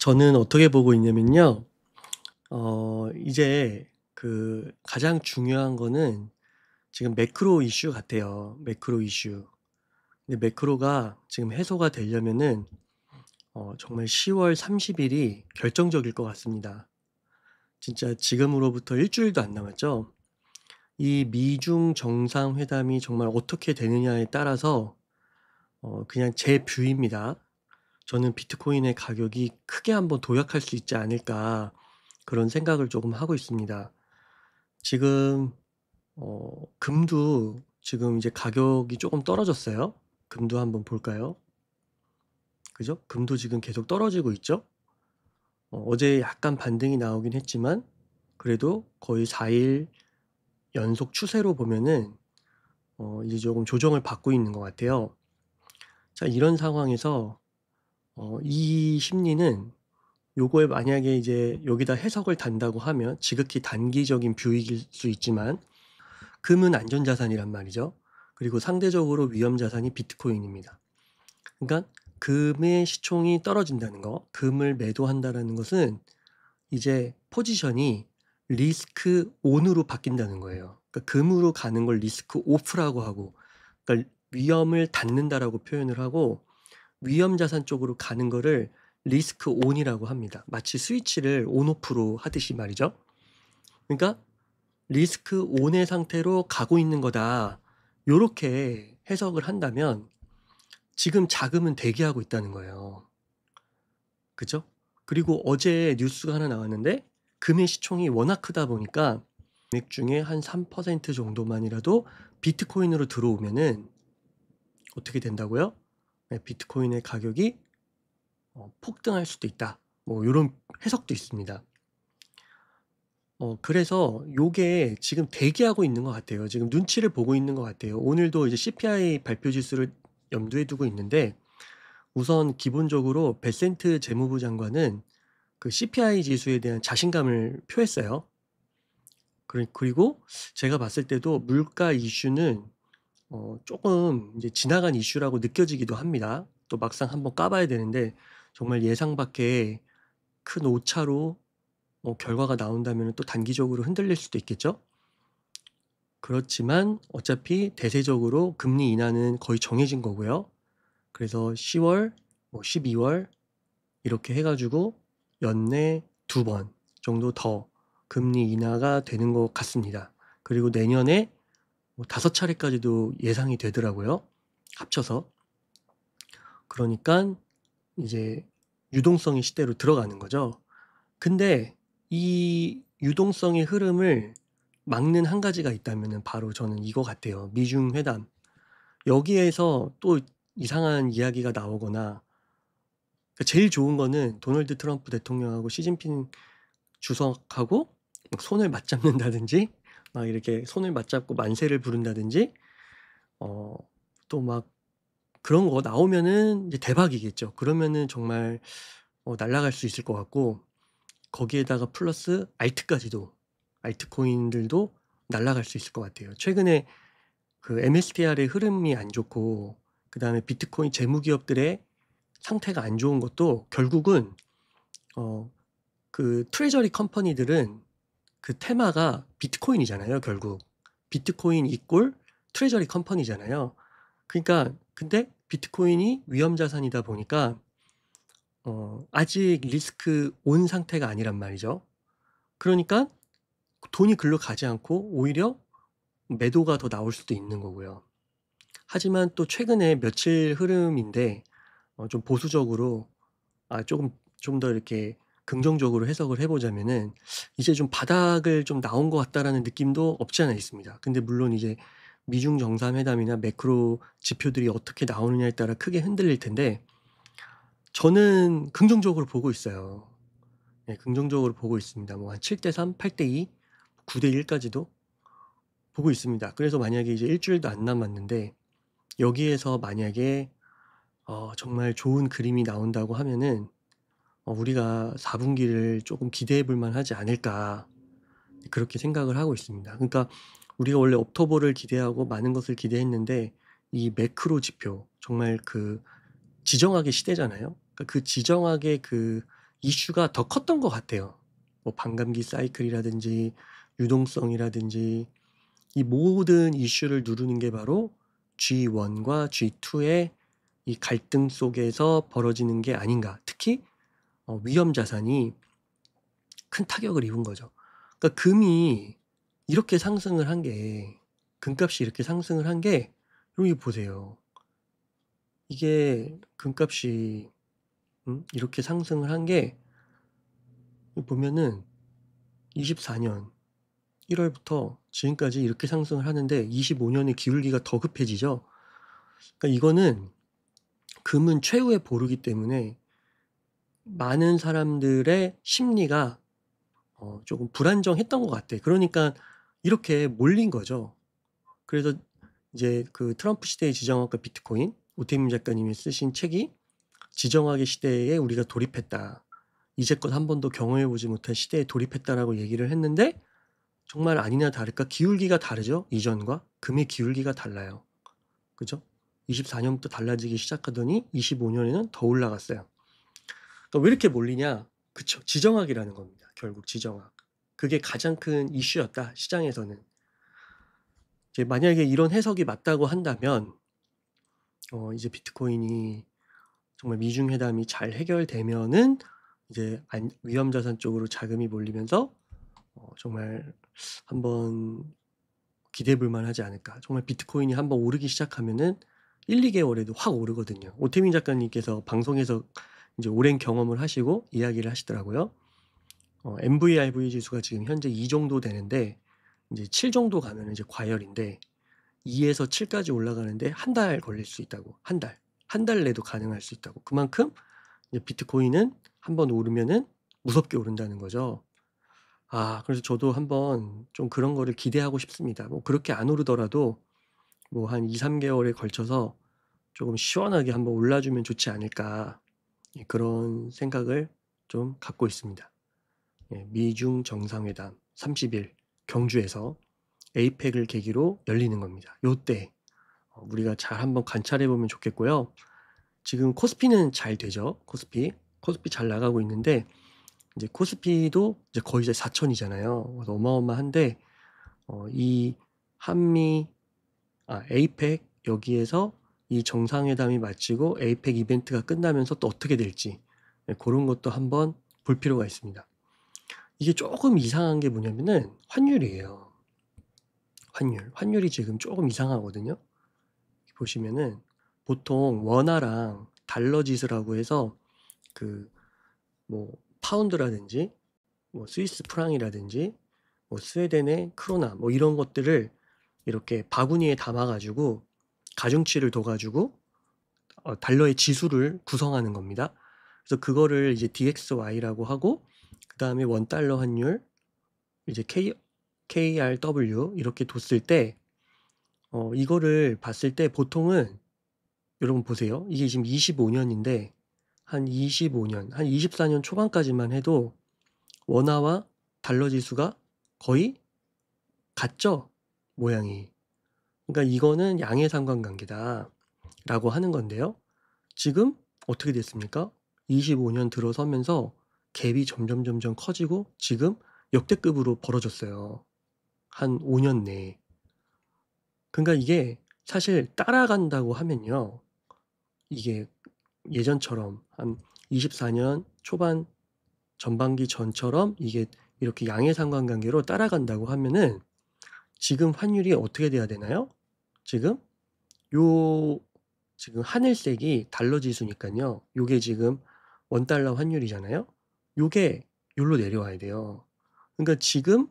저는 어떻게 보고 있냐면요. 이제 가장 중요한 거는 지금 매크로 이슈 같아요. 매크로 이슈. 근데 매크로가 지금 해소가 되려면은 정말 10월 30 일이 결정적일 것 같습니다. 진짜 지금으로부터 일 주일도 안 남았죠. 이 미중 정상회담이 정말 어떻게 되느냐에 따라서 그냥 제 뷰입니다. 저는 비트코인의 가격이 크게 한번 도약할 수 있지 않을까 그런 생각을 조금 하고 있습니다. 지금 금도 지금 이제 가격이 조금 떨어졌어요. 금도 한번 볼까요? 그죠? 금도 지금 계속 떨어지고 있죠? 어제 약간 반등이 나오긴 했지만 그래도 거의 4일 연속 추세로 보면은 이제 조금 조정을 받고 있는 것 같아요. 자, 이런 상황에서 이 심리는 요거에 만약에 이제 여기다 해석을 단다고 하면 지극히 단기적인 뷰일 수 있지만 금은 안전자산이란 말이죠. 그리고 상대적으로 위험자산이 비트코인입니다. 그러니까 금의 시총이 떨어진다는 거, 금을 매도한다라는 것은 이제 포지션이 리스크 온으로 바뀐다는 거예요. 그러니까 금으로 가는 걸 리스크 오프라고 하고, 그러니까 위험을 닫는다라고 표현을 하고, 위험 자산 쪽으로 가는 거를 리스크 온이라고 합니다. 마치 스위치를 온오프로 하듯이 말이죠. 그러니까 리스크 온의 상태로 가고 있는 거다. 요렇게 해석을 한다면 지금 자금은 대기하고 있다는 거예요. 그죠? 그리고 어제 뉴스가 하나 나왔는데 금의 시총이 워낙 크다 보니까 금액 중에 한 3% 정도만이라도 비트코인으로 들어오면은 어떻게 된다고요? 네, 비트코인의 가격이 폭등할 수도 있다. 뭐 요런 해석도 있습니다. 그래서 요게 지금 대기하고 있는 것 같아요. 지금 눈치를 보고 있는 것 같아요. 오늘도 이제 CPI 발표 지수를 염두에 두고 있는데 우선 기본적으로 베센트 재무부 장관은 그 CPI 지수에 대한 자신감을 표했어요. 그리고 제가 봤을 때도 물가 이슈는 조금 이제 지나간 이슈라고 느껴지기도 합니다. 또 막상 한번 까봐야 되는데 정말 예상 밖의 큰 오차로 결과가 나온다면 또 단기적으로 흔들릴 수도 있겠죠. 그렇지만 어차피 대세적으로 금리 인하는 거의 정해진 거고요. 그래서 10월, 12월 이렇게 해가지고 연내 2번 정도 더 금리 인하가 되는 것 같습니다. 그리고 내년에 5차례까지도 예상이 되더라고요. 합쳐서. 그러니까 이제 유동성의 시대로 들어가는 거죠. 근데 이 유동성의 흐름을 막는 한 가지가 있다면 바로 저는 이거 같아요. 미중 회담. 여기에서 또 이상한 이야기가 나오거나 그러니까 제일 좋은 거는 도널드 트럼프 대통령하고 시진핑 주석하고 막 손을 맞잡는다든지 막 이렇게 손을 맞잡고 만세를 부른다든지 또 막 그런 거 나오면은 이제 대박이겠죠. 그러면은 정말 날아갈 수 있을 것 같고 거기에다가 플러스 알트까지도 알트코인들도 날아갈 수 있을 것 같아요. 최근에 그 MSTR의 흐름이 안 좋고 그다음에 비트코인 재무 기업들의 상태가 안 좋은 것도 결국은 어 그 트레저리 컴퍼니들은 그 테마가 비트코인이잖아요, 결국. 비트코인 이꼴 트레저리 컴퍼니잖아요. 그러니까 근데 비트코인이 위험 자산이다 보니까 아직 리스크 온 상태가 아니란 말이죠. 그러니까 돈이 글로 가지 않고 오히려 매도가 더 나올 수도 있는 거고요. 하지만 또 최근에 며칠 흐름인데 좀 보수적으로 조금 좀 더 이렇게 긍정적으로 해석을 해 보자면은 이제 좀 '바닥을 좀 나온 것 같다.'라는 느낌도 없지 않아 있습니다. 근데 물론 이제 미중 정상회담이나 매크로 지표들이 어떻게 나오느냐에 따라 크게 흔들릴 텐데 저는 긍정적으로 보고 있어요. 네, 긍정적으로 보고 있습니다. 뭐 한 7대3, 8대2, 9대1까지도 보고 있습니다. 그래서 만약에 이제 일 주일도 안 남았는데 여기에서 만약에 정말 좋은 그림이 나온다고 하면은 우리가 4분기를 조금 기대해 볼 만하지 않을까 그렇게 생각을 하고 있습니다. 그러니까 우리가 원래 옥토버를 기대하고 많은 것을 기대했는데 이 매크로 지표 정말 그 지정학의 시대잖아요. 그러니까 그 지정학의 그 이슈가 더 컸던 것 같아요. 뭐 반감기 사이클이라든지 유동성이라든지 이 모든 이슈를 누르는 게 바로 G1과 G2의 이 갈등 속에서 벌어지는 게 아닌가. 특히 위험 자산이 큰 타격을 입은 거죠. 그러니까 금이 이렇게 상승을 한 게, 금값이 이렇게 상승을 한 게, 여기 보세요. 이게 금값이 이렇게 상승을 한 게 보면은 24년 1월부터 지금까지 이렇게 상승을 하는데 25년의 기울기가 더 급해지죠. 그러니까 이거는 금은 최후의 보루기 때문에 많은 사람들의 심리가 조금 불안정했던 것 같아. 그러니까 이렇게 몰린 거죠. 그래서 이제 그 트럼프 시대의 지정학과 비트코인, 오태민 작가님이 쓰신 책이 지정학의 시대에 우리가 돌입했다. 이제껏 한 번도 경험해보지 못한 시대에 돌입했다라고 얘기를 했는데 정말 아니나 다를까 기울기가 다르죠. 이전과 금의 기울기가 달라요. 그죠? 24년부터 달라지기 시작하더니 25년에는 더 올라갔어요. 그러니까 왜 이렇게 몰리냐? 그쵸? 지정학이라는 겁니다. 결국 지정학. 그게 가장 큰 이슈였다. 시장에서는. 이제 만약에 이런 해석이 맞다고 한다면 이제 비트코인이 정말 미중 회담이 잘 해결되면은 이제 위험 자산 쪽으로 자금이 몰리면서 정말 한번 기대해 볼 만하지 않을까. 정말 비트코인이 한번 오르기 시작하면은 1, 2개월에도 확 오르거든요. 오태민 작가님께서 방송에서 이제 오랜 경험을 하시고 이야기를 하시더라고요. MVRV 지수가 지금 현재 2 정도 되는데 이제 7 정도 가면 이제 과열인데 2에서 7까지 올라가는데 한 달 걸릴 수 있다고. 한 달. 한 달 내도 가능할 수 있다고. 그만큼 이제 비트코인은 한번 오르면은 무섭게 오른다는 거죠. 그래서 저도 한번 좀 그런 거를 기대하고 싶습니다. 뭐 그렇게 안 오르더라도 뭐 한 2-3개월에 걸쳐서 조금 시원하게 한번 올라주면 좋지 않을까. 예, 그런 생각을 좀 갖고 있습니다. 예, 미중 정상회담 30일 경주에서 에이펙을 계기로 열리는 겁니다. 요때 우리가 잘 한번 관찰해 보면 좋겠고요. 지금 코스피는 잘 되죠. 코스피 잘 나가고 있는데 이제 코스피도 이제 거의 이제 4천이잖아요. 그래서 어마어마한데 이 한미 에이펙 여기에서 이 정상회담이 마치고 에이펙 이벤트가 끝나면서 또 어떻게 될지 그런 것도 한번 볼 필요가 있습니다. 이게 조금 이상한 게 뭐냐면은 환율이에요. 환율이 지금 조금 이상하거든요. 보시면은 보통 원화랑 달러 지수라고 해서 그 뭐 파운드라든지 뭐 스위스 프랑이라든지 뭐 스웨덴의 크로나 뭐 이런 것들을 이렇게 바구니에 담아가지고 가중치를 둬가지고 달러의 지수를 구성하는 겁니다. 그래서 그거를 이제 DXY라고 하고 그 다음에 원달러 환율 이제 KRW 이렇게 뒀을 때 이거를 봤을 때 보통은 여러분 보세요. 이게 지금 25년인데 한 25년, 한 24년 초반까지만 해도 원화와 달러 지수가 거의 같죠? 모양이. 그러니까 이거는 양의 상관관계다라고 하는 건데요. 지금 어떻게 됐습니까? 25년 들어서면서 갭이 점점 커지고 지금 역대급으로 벌어졌어요. 한 5년 내에. 그러니까 이게 사실 따라간다고 하면요. 이게 예전처럼 한 24년 초반 전반기 전처럼 이게 이렇게 양의 상관관계로 따라간다고 하면은 지금 환율이 어떻게 돼야 되나요? 지금 요 지금 하늘색이 달러 지수니까요. 요게 지금 원달러 환율이잖아요. 요게 요로 내려와야 돼요. 그러니까 지금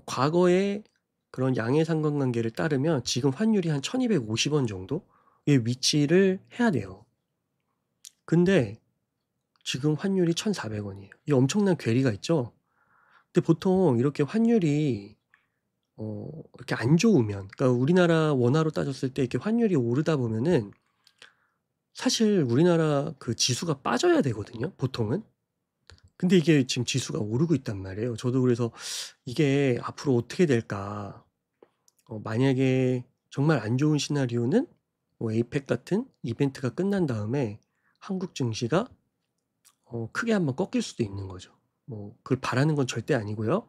과거의 그런 양의 상관관계를 따르면 지금 환율이 한 1250원 정도의 위치를 해야 돼요. 근데 지금 환율이 1,400원이에요. 이 엄청난 괴리가 있죠. 근데 보통 이렇게 환율이 이렇게 안 좋으면, 그러니까 우리나라 원화로 따졌을 때 이렇게 환율이 오르다 보면은 사실 우리나라 그 지수가 빠져야 되거든요, 보통은. 근데 이게 지금 지수가 오르고 있단 말이에요. 저도 그래서 이게 앞으로 어떻게 될까? 만약에 정말 안 좋은 시나리오는 뭐 에이펙 같은 이벤트가 끝난 다음에 한국 증시가 크게 한번 꺾일 수도 있는 거죠. 뭐 그걸 바라는 건 절대 아니고요.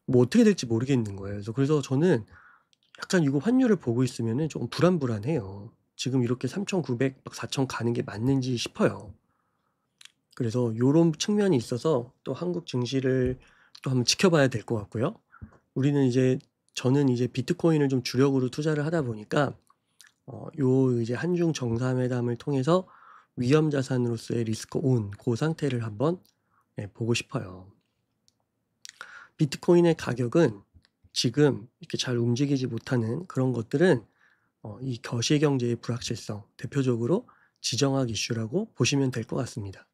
뭐 어떻게 될지 모르겠는 거예요. 그래서 저는 약간 이거 환율을 보고 있으면은 조금 불안불안해요. 지금 이렇게 3,900 막 4,000 가는 게 맞는지 싶어요. 그래서 요런 측면이 있어서 또 한국 증시를 또 한번 지켜봐야 될 것 같고요. 저는 이제 비트코인을 좀 주력으로 투자를 하다 보니까 요 이제 한중 정상회담을 통해서 위험 자산으로서의 리스크 온 그 상태를 한번 보고 싶어요. 비트코인의 가격은 지금 이렇게 잘 움직이지 못하는 그런 것들은 이 거시경제의 불확실성, 대표적으로 지정학 이슈라고 보시면 될 것 같습니다.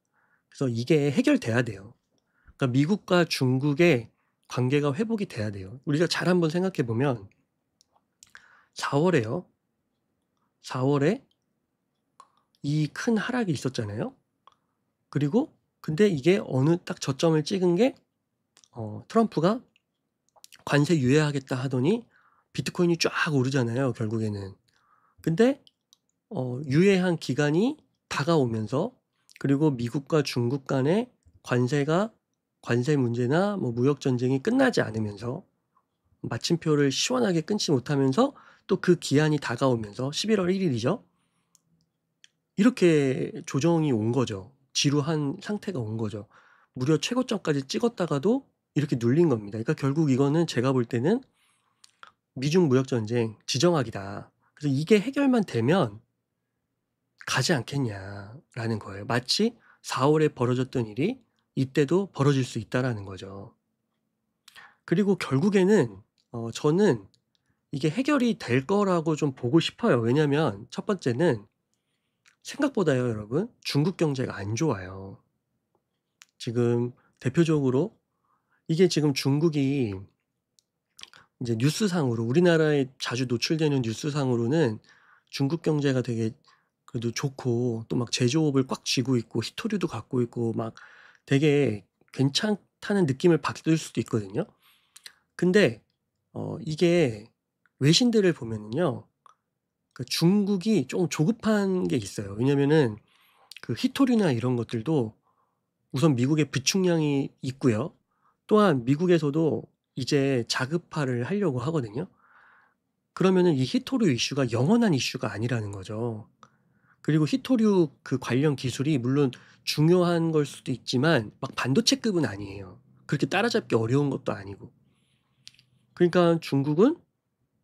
그래서 이게 해결돼야 돼요. 그러니까 미국과 중국의 관계가 회복이 돼야 돼요. 우리가 잘 한번 생각해 보면 4월에요. 4월에 이 큰 하락이 있었잖아요. 그리고 근데 이게 어느 딱 저점을 찍은 게 트럼프가 관세 유예하겠다 하더니 비트코인이 쫙 오르잖아요, 결국에는. 근데 유예한 기간이 다가오면서, 그리고 미국과 중국 간의 관세 문제나 뭐 무역 전쟁이 끝나지 않으면서 마침표를 시원하게 끊지 못하면서 또 그 기한이 다가오면서 11월 1일이죠. 이렇게 조정이 온 거죠. 지루한 상태가 온 거죠. 무려 최고점까지 찍었다가도 이렇게 눌린 겁니다. 그러니까 결국 이거는 제가 볼 때는 미중 무역 전쟁 지정학이다. 그래서 이게 해결만 되면 가지 않겠냐라는 거예요. 마치 4월에 벌어졌던 일이 이때도 벌어질 수 있다라는 거죠. 그리고 결국에는 저는 이게 해결이 될 거라고 좀 보고 싶어요. 왜냐면 첫 번째는 생각보다요, 여러분, 중국 경제가 안 좋아요. 지금 대표적으로 이게 지금 중국이 이제 뉴스상으로, 우리나라에 자주 노출되는 뉴스상으로는 중국 경제가 되게 그래도 좋고 또 막 제조업을 꽉 쥐고 있고 희토류도 갖고 있고 막 되게 괜찮다는 느낌을 받을 수도 있거든요. 근데 이게 외신들을 보면은요, 그 중국이 좀 조급한 게 있어요. 왜냐면은 그 희토류나 이런 것들도 우선 미국에 비축량이 있고요. 또한 미국에서도 이제 자급화를 하려고 하거든요. 그러면은 이 희토류 이슈가 영원한 이슈가 아니라는 거죠. 그리고 희토류 그 관련 기술이 물론 중요한 걸 수도 있지만 막 반도체급은 아니에요. 그렇게 따라잡기 어려운 것도 아니고. 그러니까 중국은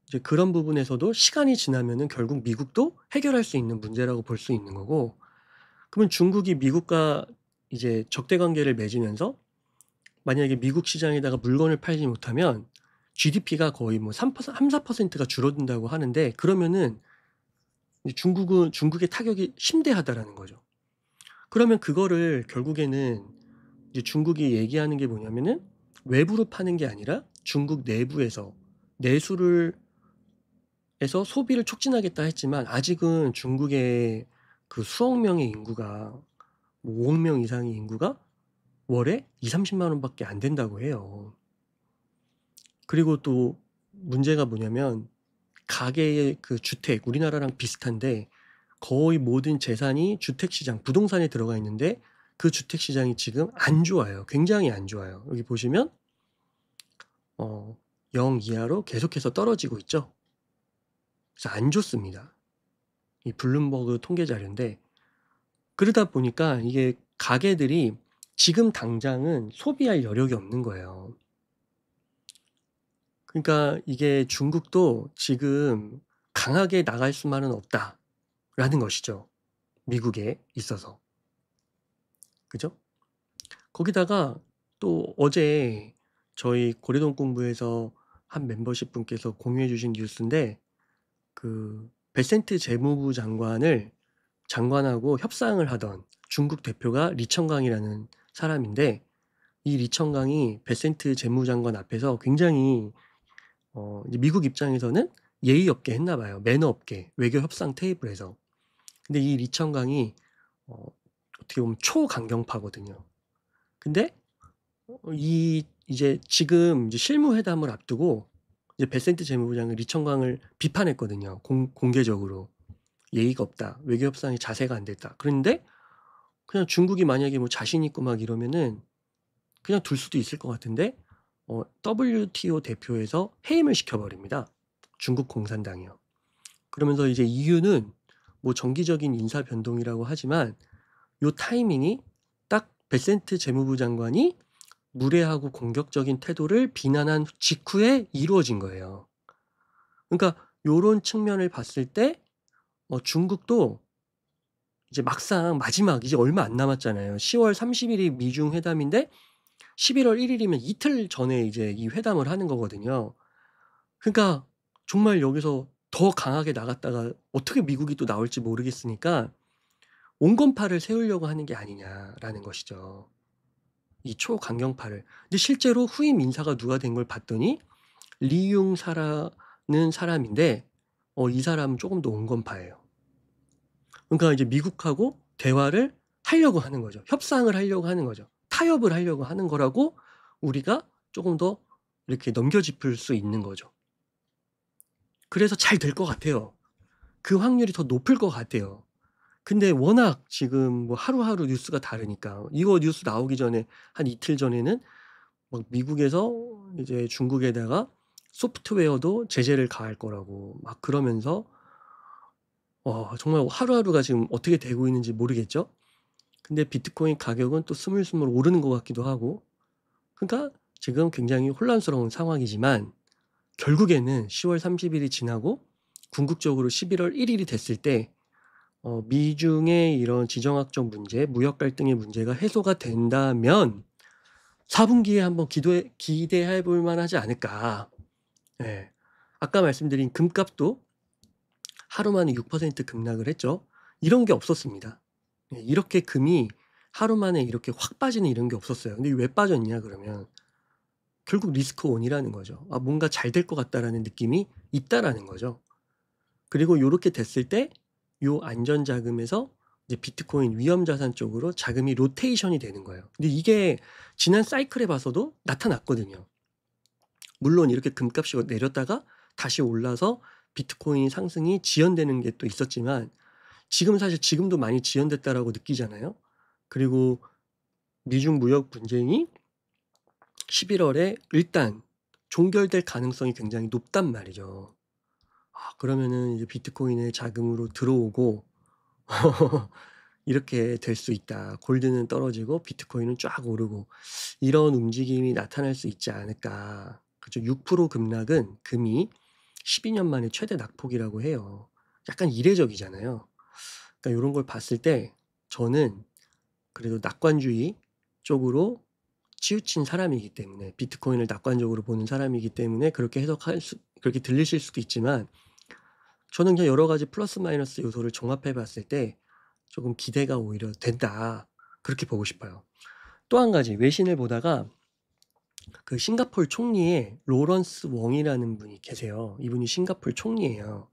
이제 그런 부분에서도 시간이 지나면은 결국 미국도 해결할 수 있는 문제라고 볼 수 있는 거고, 그러면 중국이 미국과 이제 적대 관계를 맺으면서 만약에 미국 시장에다가 물건을 팔지 못하면 GDP가 거의 뭐 3~4%가 줄어든다고 하는데, 그러면은 중국의 타격이 심대하다라는 거죠. 그러면 그거를 결국에는 이제 중국이 얘기하는 게 뭐냐면은 외부로 파는 게 아니라 중국 내부에서 내수를 해서 소비를 촉진하겠다 했지만, 아직은 중국의 그 수억 명의 인구가, 뭐 5억 명 이상의 인구가 월에 2~30만 원밖에 안 된다고 해요. 그리고 또 문제가 뭐냐면 가계의 그 주택, 우리나라랑 비슷한데 거의 모든 재산이 주택 시장, 부동산에 들어가 있는데 그 주택 시장이 지금 안 좋아요. 굉장히 안 좋아요. 여기 보시면 0 이하로 계속해서 떨어지고 있죠. 그래서 안 좋습니다. 이 블룸버그 통계 자료인데, 그러다 보니까 이게 가게들이 지금 당장은 소비할 여력이 없는 거예요. 그러니까 이게 중국도 지금 강하게 나갈 수만은 없다라는 것이죠. 미국에 있어서. 그죠? 거기다가 또 어제 저희 고래동 공부에서 한 멤버십 분께서 공유해 주신 뉴스인데, 그 베센트 재무부 장관하고 협상을 하던 중국 대표가 리청강이라는 사람인데, 이 리청강이 베센트 재무장관 앞에서 굉장히 이제 미국 입장에서는 예의 없게 했나 봐요. 매너 없게 외교 협상 테이블에서. 근데 이 리청강이 어떻게 보면 초강경파거든요. 근데 이제 지금 이제 실무회담을 앞두고 이제 베센트 재무부장은 리청강을 비판했거든요. 공개적으로 예의가 없다, 외교 협상이 자세가 안 됐다. 그런데 그냥 중국이 만약에 뭐 자신 있고 막 이러면은 그냥 둘 수도 있을 것 같은데 WTO 대표에서 해임을 시켜 버립니다, 중국 공산당이요. 그러면서 이제 EU는 뭐 정기적인 인사 변동이라고 하지만 요 타이밍이 딱 베센트 재무부 장관이 무례하고 공격적인 태도를 비난한 직후에 이루어진 거예요. 그러니까 요런 측면을 봤을 때 중국도 이제 막상 마지막 이제 얼마 안 남았잖아요. 10월 30 일이 미중 회담인데 11월 1 일이면 이틀 전에 이제 이 회담을 하는 거거든요. 그러니까 정말 여기서 더 강하게 나갔다가 어떻게 미국이 또 나올지 모르겠으니까 온건파를 세우려고 하는 게 아니냐라는 것이죠, 이 초강경파를. 근데 실제로 후임 인사가 누가 된 걸 봤더니 리융사라는 사람인데 이 사람은 조금 더 온건파예요. 그러니까 이제 미국하고 대화를 하려고 하는 거죠. 협상을 하려고 하는 거죠. 타협을 하려고 하는 거라고 우리가 조금 더 이렇게 넘겨짚을 수 있는 거죠. 그래서 잘 될 것 같아요. 그 확률이 더 높을 것 같아요. 근데 워낙 지금 뭐 하루하루 뉴스가 다르니까 이거 뉴스 나오기 전에 한 이틀 전에는 막 미국에서 이제 중국에다가 소프트웨어도 제재를 가할 거라고 막 그러면서 정말 하루하루가 지금 어떻게 되고 있는지 모르겠죠. 근데 비트코인 가격은 또 스물스물 오르는 것 같기도 하고, 그러니까 지금 굉장히 혼란스러운 상황이지만 결국에는 10월 30 일이 지나고 궁극적으로 11월 1 일이 됐을 때 미중의 이런 지정학적 문제, 무역 갈등의 문제가 해소가 된다면 4 분기에 한번 기대해 볼 만하지 않을까. 예. 아까 말씀드린 금값도 하루 만에 6% 급락을 했죠. 이런 게 없었습니다. 예, 이렇게 금이 하루 만에 이렇게 확 빠지는 이런 게 없었어요. 근데 왜 빠졌냐 그러면 결국 리스크 온이라는 거죠. 뭔가 잘 될 것 같다라는 느낌이 있다라는 거죠. 그리고 요렇게 됐을 때 요 안전 자금에서 이제 비트코인 위험 자산 쪽으로 자금이 로테이션이 되는 거예요. 근데 이게 지난 사이클에 봐서도 나타났거든요. 물론 이렇게 금값이 내렸다가 다시 올라서 비트코인 상승이 지연되는 게 또 있었지만 지금은 사실 지금도 많이 지연됐다라고 느끼잖아요. 그리고 미중 무역 분쟁이 11월에 일단 종결될 가능성이 굉장히 높단 말이죠. 그러면은 이제 비트코인의 자금으로 들어오고 이렇게 될 수 있다. 골드는 떨어지고 비트코인은 쫙 오르고 이런 움직임이 나타날 수 있지 않을까. 그죠? 6% 급락은 금이 12년 만에 최대 낙폭이라고 해요. 약간 이례적이잖아요. 그러니까 요런 걸 봤을 때 저는 그래도 낙관주의 쪽으로 치우친 사람이기 때문에, 비트코인을 낙관적으로 보는 사람이기 때문에 그렇게 들리실 수도 있지만 저는 그냥 여러 가지 플러스 마이너스 요소를 종합해 봤을 때 조금 기대가 오히려 된다. 그렇게 보고 싶어요. 또 한 가지 외신을 보다가 그 싱가포르 총리의 로런스 웡이라는 분이 계세요. 이분이 싱가포르 총리예요.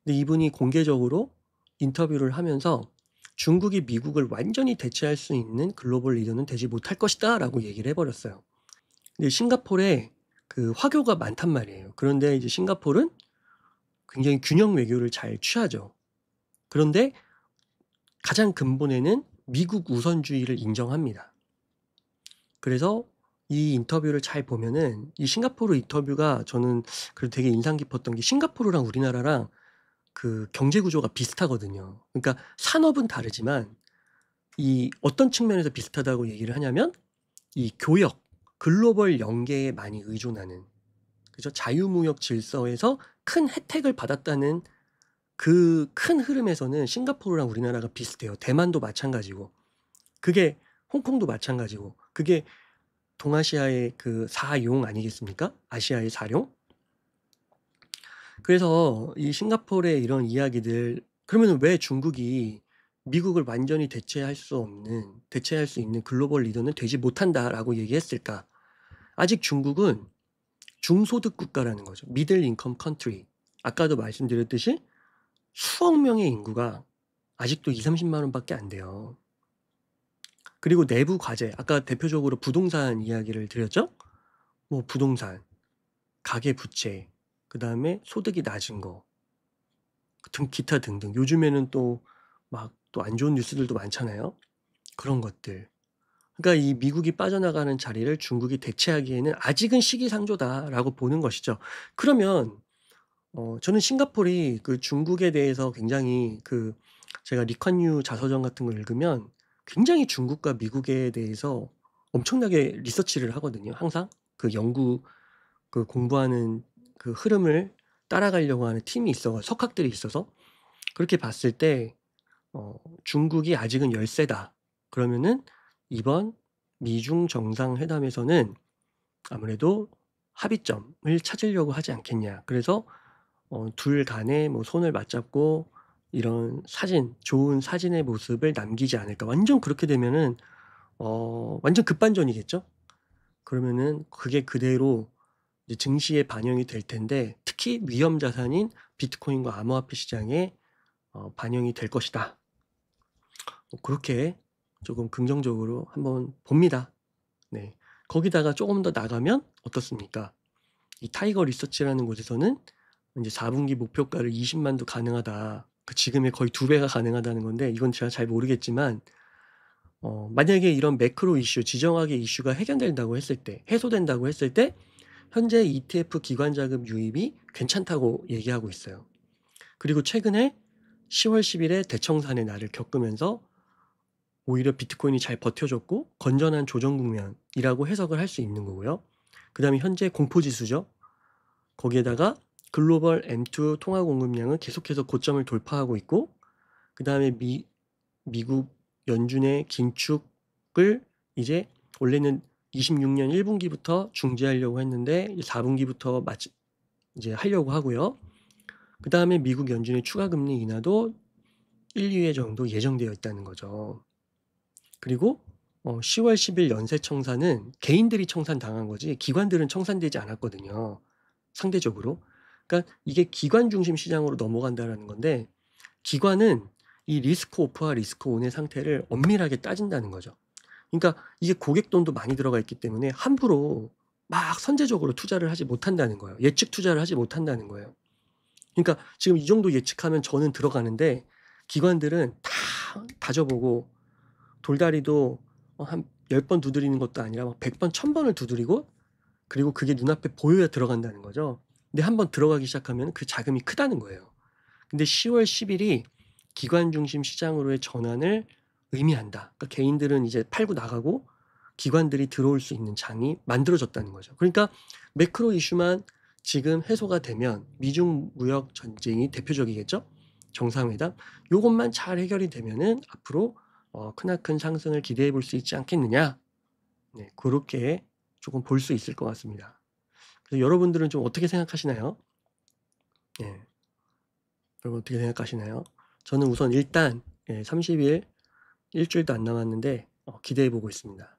근데 이분이 공개적으로 인터뷰를 하면서 중국이 미국을 완전히 대체할 수 있는 글로벌 리더는 되지 못할 것이다라고 얘기를 해버렸어요. 근데 싱가포르에 그 화교가 많단 말이에요. 그런데 이제 싱가포르는 굉장히 균형 외교를 잘 취하죠. 그런데 가장 근본에는 미국 우선주의를 인정합니다. 그래서 이 인터뷰를 잘 보면은 이 싱가포르 인터뷰가 저는 그래도 되게 인상 깊었던 게 싱가포르랑 우리나라랑 그 경제 구조가 비슷하거든요. 그러니까 산업은 다르지만 이 어떤 측면에서 비슷하다고 얘기를 하냐면 이 교역, 글로벌 연계에 많이 의존하는, 그죠? 자유무역 질서에서 큰 혜택을 받았다는 그 큰 흐름에서는 싱가포르랑 우리나라가 비슷해요. 대만도 마찬가지고. 그게 홍콩도 마찬가지고. 그게 동아시아의 그 4용 아니겠습니까? 아시아의 4용? 그래서 이 싱가포르의 이런 이야기들, 그러면 왜 중국이 미국을 완전히 대체할 수 있는 글로벌 리더는 되지 못한다라고 얘기했을까? 아직 중국은 중소득 국가라는 거죠. 미들 인컴 컨트리. 아까도 말씀드렸듯이 수억 명의 인구가 아직도 2-30만 원밖에 안 돼요. 그리고 내부 과제, 아까 대표적으로 부동산 이야기를 드렸죠? 뭐 부동산, 가계 부채, 그다음에 소득이 낮은 거, 기타 등등. 요즘에는 또 막 또 안 좋은 뉴스들도 많잖아요. 그런 것들. 그러니까 이 미국이 빠져나가는 자리를 중국이 대체하기에는 아직은 시기상조다라고 보는 것이죠. 그러면 저는 싱가포르이 그 중국에 대해서 굉장히 그 제가 리콴유 자서전 같은 걸 읽으면 굉장히 중국과 미국에 대해서 엄청나게 리서치를 하거든요 항상. 그 연구 그 공부하는 그 흐름을 따라가려고 하는 팀이 있어 석학들이 있어서 그렇게 봤을 때 중국이 아직은 열세다. 그러면은 이번 미중 정상회담에서는 아무래도 합의점을 찾으려고 하지 않겠냐. 그래서 둘 간에 뭐 손을 맞잡고 이런 사진, 좋은 사진의 모습을 남기지 않을까. 완전 그렇게 되면은 완전 급반전이겠죠? 그러면은 그게 그대로 이제 증시에 반영이 될 텐데 특히 위험 자산인 비트코인과 암호화폐 시장에 반영이 될 것이다. 그렇게 조금 긍정적으로 한번 봅니다. 네. 거기다가 조금 더 나가면 어떻습니까? 이 타이거 리서치라는 곳에서는 이제 4분기 목표가를 20만도 가능하다. 그 지금의 거의 2배가 가능하다는 건데 이건 제가 잘 모르겠지만 만약에 이런 매크로 이슈, 지정학의 이슈가 해결된다고 했을 때, 해소된다고 했을 때 현재 ETF 기관 자금 유입이 괜찮다고 얘기하고 있어요. 그리고 최근에 10월 10일에 대청산의 날을 겪으면서 오히려 비트코인이 잘 버텨줬고 건전한 조정 국면이라고 해석을 할 수 있는 거고요. 그다음에 현재 공포지수죠. 거기에다가 글로벌 M2 통화 공급량은 계속해서 고점을 돌파하고 있고 그다음에 미국 연준의 긴축을 이제 원래는 26년 1분기부터 중지하려고 했는데 4분기부터 이제 하려고 하고요. 그다음에 미국 연준의 추가 금리 인하도 1, 2회 정도 예정되어 있다는 거죠. 그리고 10월 10일 연쇄 청산은 개인들이 청산당한 거지 기관들은 청산되지 않았거든요. 상대적으로. 그러니까 이게 기관 중심 시장으로 넘어간다라는 건데 기관은 이 리스크 오프와 리스크 온의 상태를 엄밀하게 따진다는 거죠. 그러니까 이게 고객 돈도 많이 들어가 있기 때문에 함부로 막 선제적으로 투자를 하지 못한다는 거예요. 예측 투자를 하지 못한다는 거예요. 그러니까 지금 이 정도 예측하면 저는 들어가는데 기관들은 다 다져보고 돌다리도 한 10번 두드리는 것도 아니라 막 100번, 1000번을 두드리고 그리고 그게 눈앞에 보여야 들어간다는 거죠. 근데 한번 들어가기 시작하면 그 자금이 크다는 거예요. 근데 10월 10일이 기관 중심 시장으로의 전환을 의미한다. 그러니까 개인들은 이제 팔고 나가고 기관들이 들어올 수 있는 장이 만들어졌다는 거죠. 그러니까 매크로 이슈만 지금 해소가 되면 미중 무역 전쟁이 대표적이겠죠. 정상회담. 요것만 잘 해결이 되면은 앞으로 크나큰 상승을 기대해 볼 수 있지 않겠느냐. 네, 그렇게 조금 볼 수 있을 것 같습니다. 그래서 여러분들은 좀 어떻게 생각하시나요? 네, 여러분 어떻게 생각하시나요? 저는 우선 일단 30일 일주일도 안 남았는데 기대해 보고 있습니다.